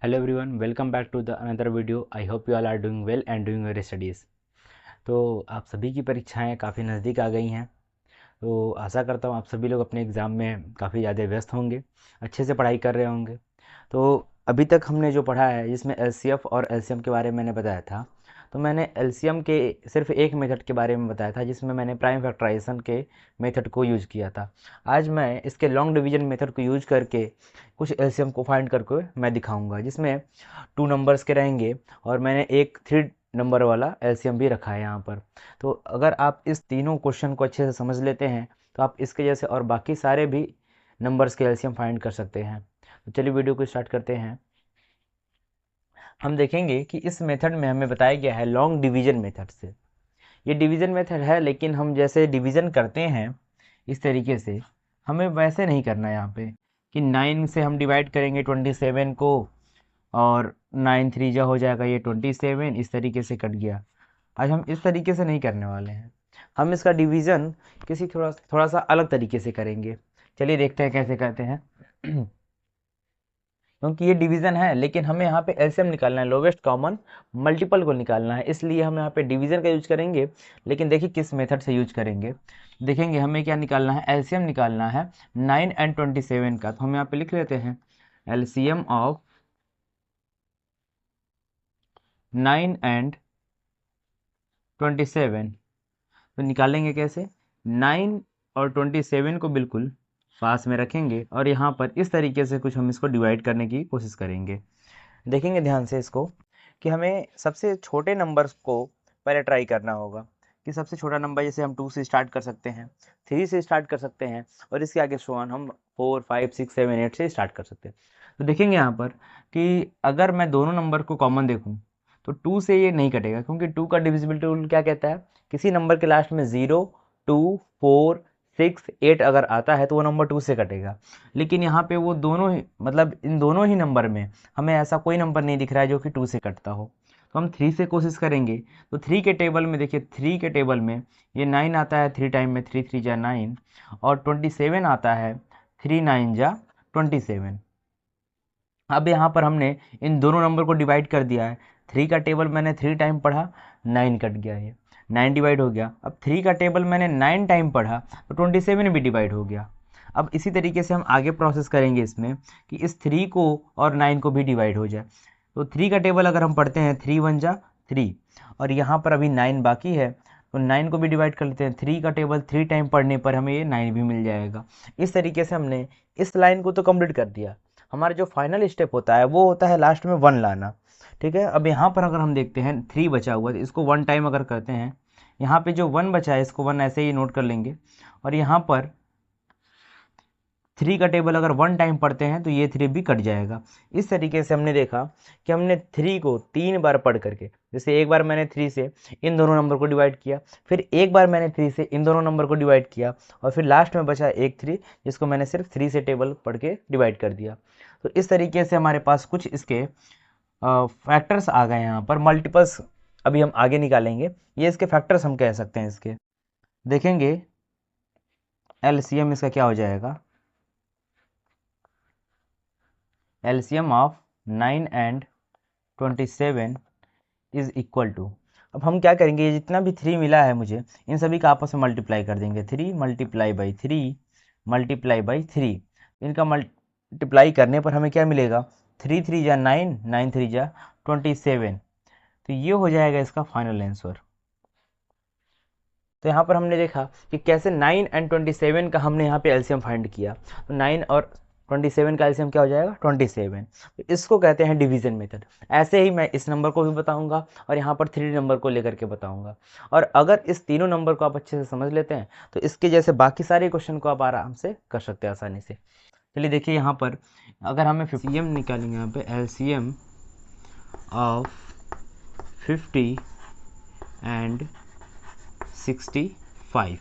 Hello everyone, welcome back to the another video. I hope you all are doing well and doing your studies. तो आप सभी की परीक्षाएं काफ़ी नज़दीक आ गई हैं। तो आशा करता हूँ आप सभी लोग अपने एग्ज़ाम में काफ़ी ज़्यादा व्यस्त होंगे, अच्छे से पढ़ाई कर रहे होंगे। तो अभी तक हमने जो पढ़ा है जिसमें एलसीएफ और एलसीएम के बारे में मैंने बताया था, तो मैंने एलसीएम के सिर्फ एक मेथड के बारे में बताया था जिसमें मैंने प्राइम फैक्टराइजेशन के मेथड को यूज़ किया था। आज मैं इसके लॉन्ग डिवीजन मेथड को यूज करके कुछ एलसीएम को फाइंड करके मैं दिखाऊंगा, जिसमें 2 नंबर्स के रहेंगे और मैंने एक 3 नंबर वाला एलसीएम भी रखा है यहाँ पर। तो अगर आप इस तीनों क्वेश्चन को अच्छे से समझ लेते हैं तो आप इसके जैसे और बाकी सारे भी नंबर्स के एलसीएम फाइंड कर सकते हैं। तो चलिए वीडियो को स्टार्ट करते हैं। हम देखेंगे कि इस मेथड में हमें बताया गया है लॉन्ग डिवीजन मेथड से। ये डिवीजन मेथड है, लेकिन हम जैसे डिवीजन करते हैं इस तरीके से हमें वैसे नहीं करना है यहाँ पे कि 9 से हम डिवाइड करेंगे 27 को, और 9 3 जा हो जाएगा ये 27, इस तरीके से कट गया। आज हम इस तरीके से नहीं करने वाले हैं, हम इसका डिवीज़न किसी थोड़ा थोड़ा सा अलग तरीके से करेंगे। चलिए देखते हैं कैसे करते हैं। क्योंकि ये डिवीज़न है लेकिन हमें यहाँ पे एलसीएम निकालना है, लोवेस्ट कॉमन मल्टीपल को निकालना है, इसलिए हम यहाँ पे डिवीज़न का यूज करेंगे। लेकिन देखिए किस मेथड से यूज करेंगे। देखेंगे हमें क्या निकालना है, एलसीएम निकालना है 9 एंड 27 का। तो हम यहाँ पे लिख लेते हैं एलसीएम ऑफ 9 एंड 27। तो निकालेंगे कैसे, 9 और 27 को बिल्कुल पास में रखेंगे और यहाँ पर इस तरीके से कुछ हम इसको डिवाइड करने की कोशिश करेंगे। देखेंगे ध्यान से इसको कि हमें सबसे छोटे नंबर्स को पहले ट्राई करना होगा कि सबसे छोटा नंबर जैसे हम 2 से स्टार्ट कर सकते हैं, 3 से स्टार्ट कर सकते हैं और इसके आगे सो ऑन हम 4 5 6 7 8 से स्टार्ट कर सकते हैं। तो देखेंगे यहाँ पर कि अगर मैं दोनों नंबर को कॉमन देखूँ तो 2 से ये नहीं कटेगा, क्योंकि 2 का डिविजिबिलिटी रूल क्या कहता है, किसी नंबर के लास्ट में 0 2 4 6 8 अगर आता है तो वो नंबर 2 से कटेगा। लेकिन यहाँ पे वो दोनों ही, मतलब इन दोनों ही नंबर में हमें ऐसा कोई नंबर नहीं दिख रहा है जो कि 2 से कटता हो। तो हम 3 से कोशिश करेंगे। तो 3 के टेबल में देखिए, 3 के टेबल में ये 9 आता है, 3 टाइम में 3 3 जा 9, और 27 आता है, 3 9 जा 27। अब यहाँ पर हमने इन दोनों नंबर को डिवाइड कर दिया है। 3 का टेबल मैंने 3 टाइम पढ़ा, 9 कट गया, ये 9 डिवाइड हो गया। अब 3 का टेबल मैंने 9 टाइम पढ़ा तो 27 भी डिवाइड हो गया। अब इसी तरीके से हम आगे प्रोसेस करेंगे इसमें कि इस 3 को और 9 को भी डिवाइड हो जाए। तो 3 का टेबल अगर हम पढ़ते हैं 3 1 जा 3, और यहाँ पर अभी 9 बाकी है तो 9 को भी डिवाइड कर लेते हैं। 3 का टेबल 3 टाइम पढ़ने पर हमें ये 9 भी मिल जाएगा। इस तरीके से हमने इस लाइन को तो कंप्लीट कर दिया। हमारा जो फाइनल स्टेप होता है वो होता है लास्ट में 1 लाना। ठीक है, अब यहाँ पर अगर हम देखते हैं 3 बचा हुआ है तो इसको 1 टाइम अगर करते हैं, यहाँ पे जो 1 बचा है इसको 1 ऐसे ही नोट कर लेंगे, और यहाँ पर 3 का टेबल अगर 1 टाइम पढ़ते हैं तो ये 3 भी कट जाएगा। इस तरीके से हमने देखा कि हमने 3 को 3 बार पढ़ करके, जैसे एक बार मैंने 3 से इन दोनों नंबर को डिवाइड किया, फिर एक बार मैंने 3 से इन दोनों नंबर को डिवाइड किया, और फिर लास्ट में बचा एक 3 जिसको मैंने सिर्फ 3 से टेबल पढ़ के डिवाइड कर दिया। तो इस तरीके से हमारे पास कुछ इसके फैक्टर्स आ गए। यहाँ पर मल्टीपल्स अभी हम आगे निकालेंगे, ये इसके फैक्टर्स हम कह सकते हैं। इसके देखेंगे एलसीएम इसका क्या हो जाएगा, LCM of 9 and 27 is equal to, अब हम क्या करेंगे, ये जितना भी 3 मिला है मुझे इन सभी का आपस में मल्टीप्लाई कर देंगे। 3 मल्टीप्लाई बाई 3 मल्टीप्लाई बाई 3, इनका मल्टीप्लाई करने पर हमें क्या मिलेगा, 3 3 जा 9 9 3 जा 27। तो ये हो जाएगा इसका फाइनल आंसर। तो यहाँ पर हमने देखा कि कैसे 9 एंड 27 का हमने यहाँ पे एलसीएम फाइंड किया। तो 9 और 27 का एलसीएम क्या हो जाएगा, 27। तो इसको कहते हैं डिवीजन मेथड। ऐसे ही मैं इस नंबर को भी बताऊंगा और यहाँ पर 3 नंबर को लेकर के बताऊंगा। और अगर इस तीनों नंबर को आप अच्छे से समझ लेते हैं तो इसके जैसे बाकी सारे क्वेश्चन को आप आराम से कर सकते हैं आसानी से। चलिए देखिए यहाँ पर अगर हमें एलसीएम निकालेंगे, यहाँ पे एलसीएम ऑफ 50 एंड 65,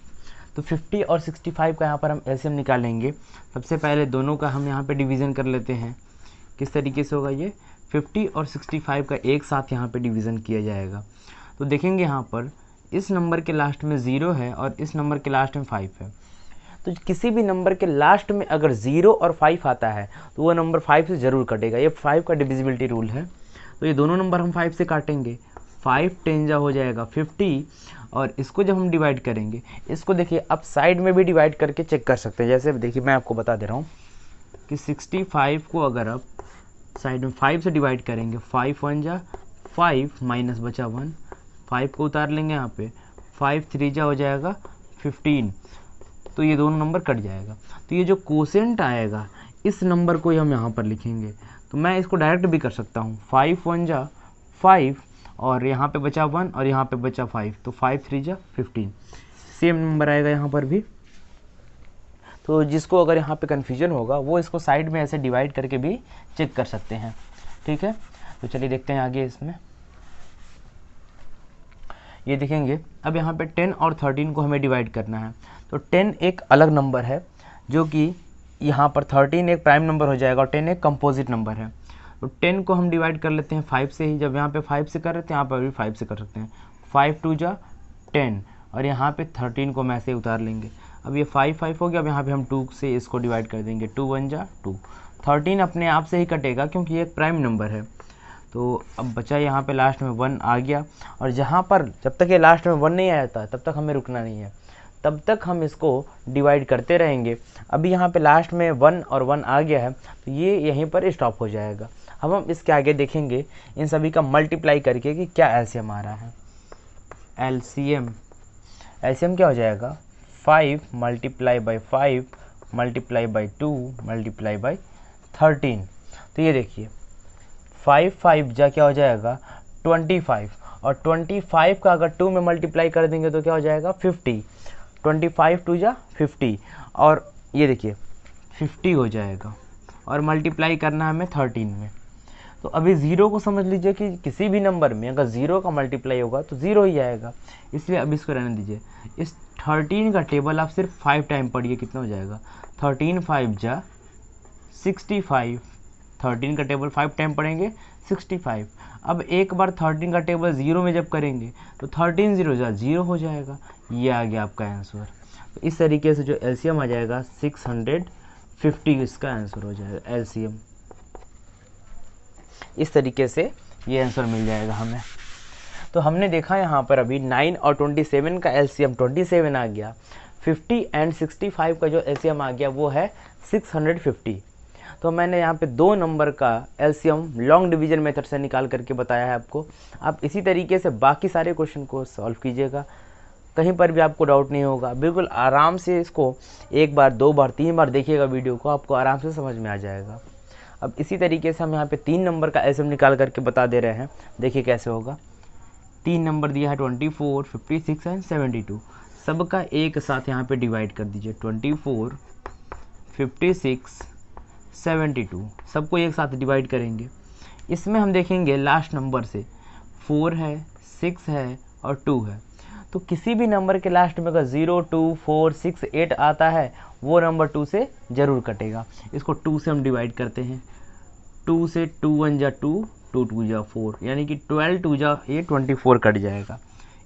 तो 50 और 65 का यहाँ पर हम एलसीएम निकालेंगे। सबसे पहले दोनों का हम यहाँ पे डिवीज़न कर लेते हैं। किस तरीके से होगा, ये 50 और 65 का एक साथ यहाँ पे डिवीज़न किया जाएगा। तो देखेंगे यहाँ पर इस नंबर के लास्ट में 0 है और इस नंबर के लास्ट में 5 है। तो किसी भी नंबर के लास्ट में अगर 0 और 5 आता है तो वो नंबर 5 से ज़रूर कटेगा। ये 5 का डिविजिबिलिटी रूल है। तो ये दोनों नंबर हम 5 से काटेंगे। 5 10 जा हो जाएगा 50, और इसको जब हम डिवाइड करेंगे, इसको देखिए आप साइड में भी डिवाइड करके चेक कर सकते हैं। जैसे देखिए मैं आपको बता दे रहा हूँ कि 65 को अगर आप साइड में 5 से डिवाइड करेंगे, 5 1 जा 5 माइनस बचा 1, 5 को उतार लेंगे यहाँ पे, 5 3 जा हो जाएगा 15, तो ये दोनों नंबर कट जाएगा। तो ये जो कोसेंट आएगा इस नंबर को ही हम यहाँ पर लिखेंगे। तो मैं इसको डायरेक्ट भी कर सकता हूँ, 5 1 जा 5 और यहाँ पे बचा 1 और यहाँ पे बचा 5, तो 5 3 जा 15, सेम नंबर आएगा यहाँ पर भी। तो जिसको अगर यहाँ पे कन्फ्यूजन होगा वो इसको साइड में ऐसे डिवाइड करके भी चेक कर सकते हैं। ठीक है, तो चलिए देखते हैं आगे। इसमें ये देखेंगे अब यहाँ पे 10 और 13 को हमें डिवाइड करना है। तो 10 एक अलग नंबर है, जो कि यहाँ पर 13 एक प्राइम नंबर हो जाएगा और 10 एक कंपोजिट नंबर है। तो 10 को हम डिवाइड कर लेते हैं 5 से ही। जब यहाँ पे 5 से कर रहे थे यहाँ पर भी 5 से कर सकते हैं। 5 2 जा 10 और यहाँ पे 13 को हम ऐसे उतार लेंगे। अब ये 5 5 हो गया। अब यहाँ पे हम 2 से इसको डिवाइड कर देंगे, 2 1 जा 2। 13 अपने आप से ही कटेगा क्योंकि ये एक प्राइम नंबर है। तो अब बचा यहाँ पे लास्ट में 1 आ गया, और जहाँ पर जब तक ये लास्ट में 1 नहीं आया था तब तक हमें रुकना नहीं है, तब तक हम इसको डिवाइड करते रहेंगे। अभी यहाँ पे लास्ट में 1 और 1 आ गया है तो ये यहीं पर स्टॉप हो जाएगा। अब हम इसके आगे देखेंगे इन सभी का मल्टीप्लाई करके कि क्या एलसीएम आ रहा है। एलसीएम क्या हो जाएगा, 5 multiply by 5 multiply by 2 multiply by 13। तो ये देखिए 5 5 जा क्या हो जाएगा 25, और 25 का अगर 2 में मल्टीप्लाई कर देंगे तो क्या हो जाएगा 50। 25 2 जा 50, और ये देखिए 50 हो जाएगा, और मल्टीप्लाई करना है हमें 13 में। तो अभी 0 को समझ लीजिए कि किसी भी नंबर में अगर 0 का मल्टीप्लाई होगा तो 0 ही आएगा, इसलिए अब इसको रहने दीजिए। इस 13 का टेबल आप सिर्फ 5 टाइम पढ़िए, कितना हो जाएगा 13 5 जा 65। 13 का टेबल 5 टाइम पढ़ेंगे 65। अब एक बार 13 का टेबल 0 में जब करेंगे तो 13 0 जा 0 हो जाएगा। ये आ गया आपका आंसर। तो इस तरीके से जो एलसीएम आ जाएगा 650, इसका आंसर हो जाएगा एलसीएम। इस तरीके से ये आंसर मिल जाएगा हमें। तो हमने देखा यहाँ पर अभी 9 और 27 का एलसीएम 27 आ गया। 50 एंड 65 का जो एलसीएम आ गया वो है 650। तो मैंने यहाँ पे दो नंबर का एलसीएम लॉन्ग डिवीजन मेथड से निकाल करके बताया है आपको। आप इसी तरीके से बाकी सारे क्वेश्चन को सॉल्व कीजिएगा, कहीं पर भी आपको डाउट नहीं होगा। बिल्कुल आराम से इसको एक बार 2 बार 3 बार देखिएगा वीडियो को, आपको आराम से समझ में आ जाएगा। अब इसी तरीके से हम यहाँ पे 3 नंबर का एलसीएम निकाल करके बता दे रहे हैं, देखिए कैसे होगा। 3 नंबर दिया है 24, 56 एंड 72। सबका एक साथ यहाँ पे डिवाइड कर दीजिए, 24, 56, 72 सबको एक साथ डिवाइड करेंगे। इसमें हम देखेंगे लास्ट नंबर से 4 है, 6 है और 2 है। तो किसी भी नंबर के लास्ट में अगर 0, 2, 4, 6, 8 आता है वो नंबर 2 से ज़रूर कटेगा। इसको 2 से हम डिवाइड करते हैं। 2 से 2 1 जा 2, 2 2 जा 4, यानी कि 12 2 जा ये 24 कट जाएगा।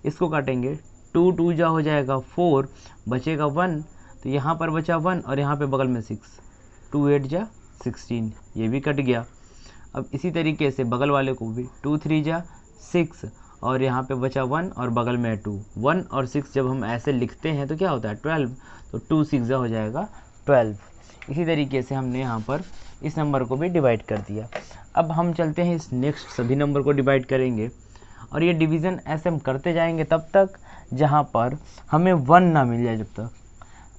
इसको काटेंगे 2 2 जा हो जाएगा 4, बचेगा 1, तो यहाँ पर बचा 1 और यहाँ पे बगल में 6, 2 8 जा 16, ये भी कट गया। अब इसी तरीके से बगल वाले को भी 2 3 जा 6 और यहाँ पे बचा 1 और बगल में 2। 1 और 6 जब हम ऐसे लिखते हैं तो क्या होता है 12, तो 2 6 जा हो जाएगा 12। इसी तरीके से हमने यहाँ पर इस नंबर को भी डिवाइड कर दिया। अब हम चलते हैं इस नेक्स्ट सभी नंबर को डिवाइड करेंगे, और ये डिवीज़न ऐसे हम करते जाएंगे तब तक जहाँ पर हमें 1 ना मिल जाए जब तक।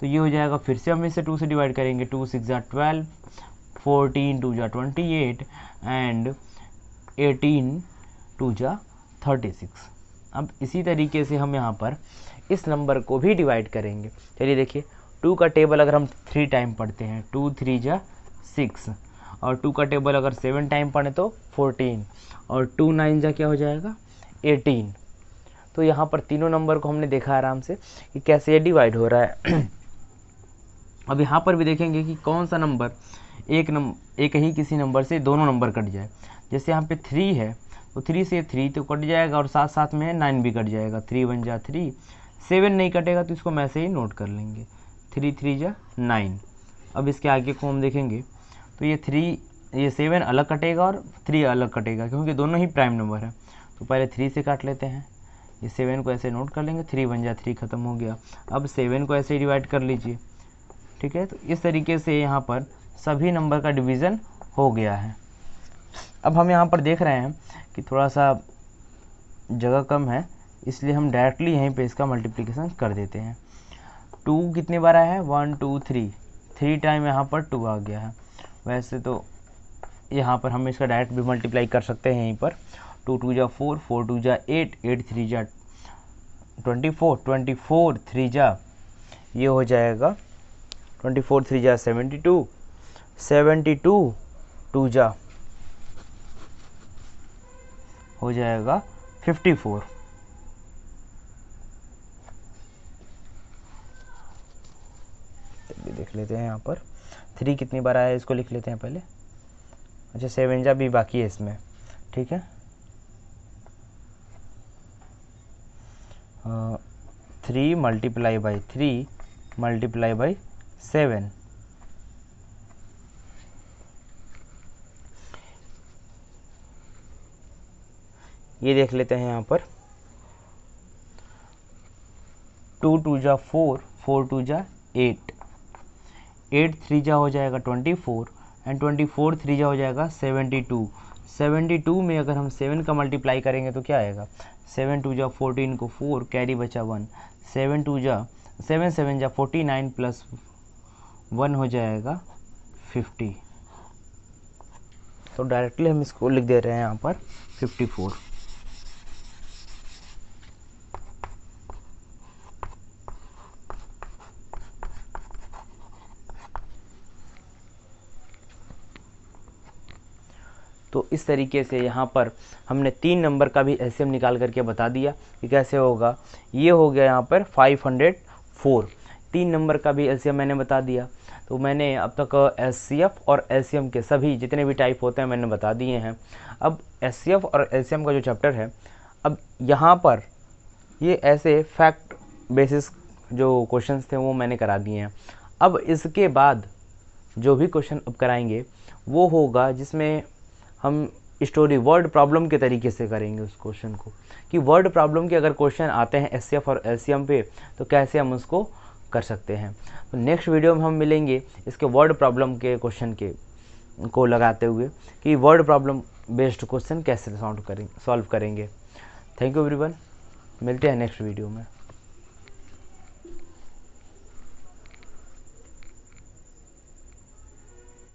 तो ये हो जाएगा, फिर से हम इसे 2 से डिवाइड करेंगे। 2 6 जा 12, 14 2 जा 28 एंड 18 2 जा 36। अब इसी तरीके से हम यहाँ पर इस नंबर को भी डिवाइड करेंगे। चलिए देखिए, 2 का टेबल अगर हम 3 टाइम पढ़ते हैं 2 3 जा 6, और 2 का टेबल अगर 7 टाइम पढ़े तो 14, और 2 9 जा क्या हो जाएगा 18। तो यहाँ पर तीनों नंबर को हमने देखा आराम से कि कैसे ये डिवाइड हो रहा है। अब यहाँ पर भी देखेंगे कि कौन सा नंबर एक ही किसी नंबर से दोनों नंबर कट जाए। जैसे यहाँ पे 3 है तो 3 से 3 तो कट जाएगा, और साथ साथ में 9 भी कट जाएगा। 3 1 जा 3, 7 नहीं कटेगा तो इसको हम ऐसे ही नोट कर लेंगे। 3 3 जा 9। अब इसके आगे को हम देखेंगे तो ये 7 अलग कटेगा और 3 अलग कटेगा, क्योंकि दोनों ही प्राइम नंबर है। तो पहले 3 से काट लेते हैं, ये 7 को ऐसे नोट कर लेंगे, 3 1 जा 3 ख़त्म हो गया। अब 7 को ऐसे डिवाइड कर लीजिए, ठीक है। तो इस तरीके से यहाँ पर सभी नंबर का डिवीज़न हो गया है। अब हम यहाँ पर देख रहे हैं कि थोड़ा सा जगह कम है, इसलिए हम डायरेक्टली यहीं पे इसका मल्टीप्लिकेशन कर देते हैं। 2 कितनी बार आया है, 1 2 3 टाइम यहाँ पर 2 आ गया है। वैसे तो यहाँ पर हम इसका डायरेक्ट भी मल्टीप्लाई कर सकते हैं यहीं पर। 2 2 जा 4 4 2 जा 8 8 3 जा 24 24 3 जा ये हो जाएगा 24 3 जा 72 72 2 जा हो जाएगा 54। देख लेते हैं यहाँ पर 3 कितनी बार आया है, इसको लिख लेते हैं पहले। अच्छा 7 जा भी बाकी है इसमें, ठीक है। 3 मल्टीप्लाई बाई 3 मल्टीप्लाई बाई 7, ये देख लेते हैं यहाँ पर। 2 2 जा 4 4 2 जा 8 8 3 जा हो जाएगा 24 एंड 24 3 जा हो जाएगा 72। 72 में अगर हम 7 का मल्टीप्लाई करेंगे तो क्या आएगा, 7 2 जा 14 को 4 कैरी बचा 1, 7 2 जा 7 7 जा 49 प्लस 1 हो जाएगा 50। तो डायरेक्टली हम इसको लिख दे रहे हैं यहाँ पर 54। तो इस तरीके से यहाँ पर हमने 3 नंबर का भी एलसीएम निकाल करके बता दिया कि कैसे होगा। ये हो गया यहाँ पर 504। 3 नंबर का भी एलसीएम मैंने बता दिया। तो मैंने अब तक एचसीएफ और एलसीएम के सभी जितने भी टाइप होते हैं मैंने बता दिए हैं। अब एचसीएफ और एलसीएम का जो चैप्टर है, अब यहाँ पर ये ऐसे फैक्ट बेसिस जो क्वेश्चंस थे वो मैंने करा दिए हैं। अब इसके बाद जो भी क्वेश्चन अब कराएंगे वो होगा जिसमें हम स्टोरी वर्ड प्रॉब्लम के तरीके से करेंगे उस क्वेश्चन को, कि वर्ड प्रॉब्लम के अगर क्वेश्चन आते हैं एचसीएफ और एलसीएम पे तो कैसे हम उसको कर सकते हैं। तो नेक्स्ट वीडियो में हम मिलेंगे इसके वर्ड प्रॉब्लम के क्वेश्चन को लगाते हुए कि वर्ड प्रॉब्लम बेस्ड क्वेश्चन कैसे सॉल्व करेंगे। थैंक यू एवरीवन, मिलते हैं नेक्स्ट वीडियो में।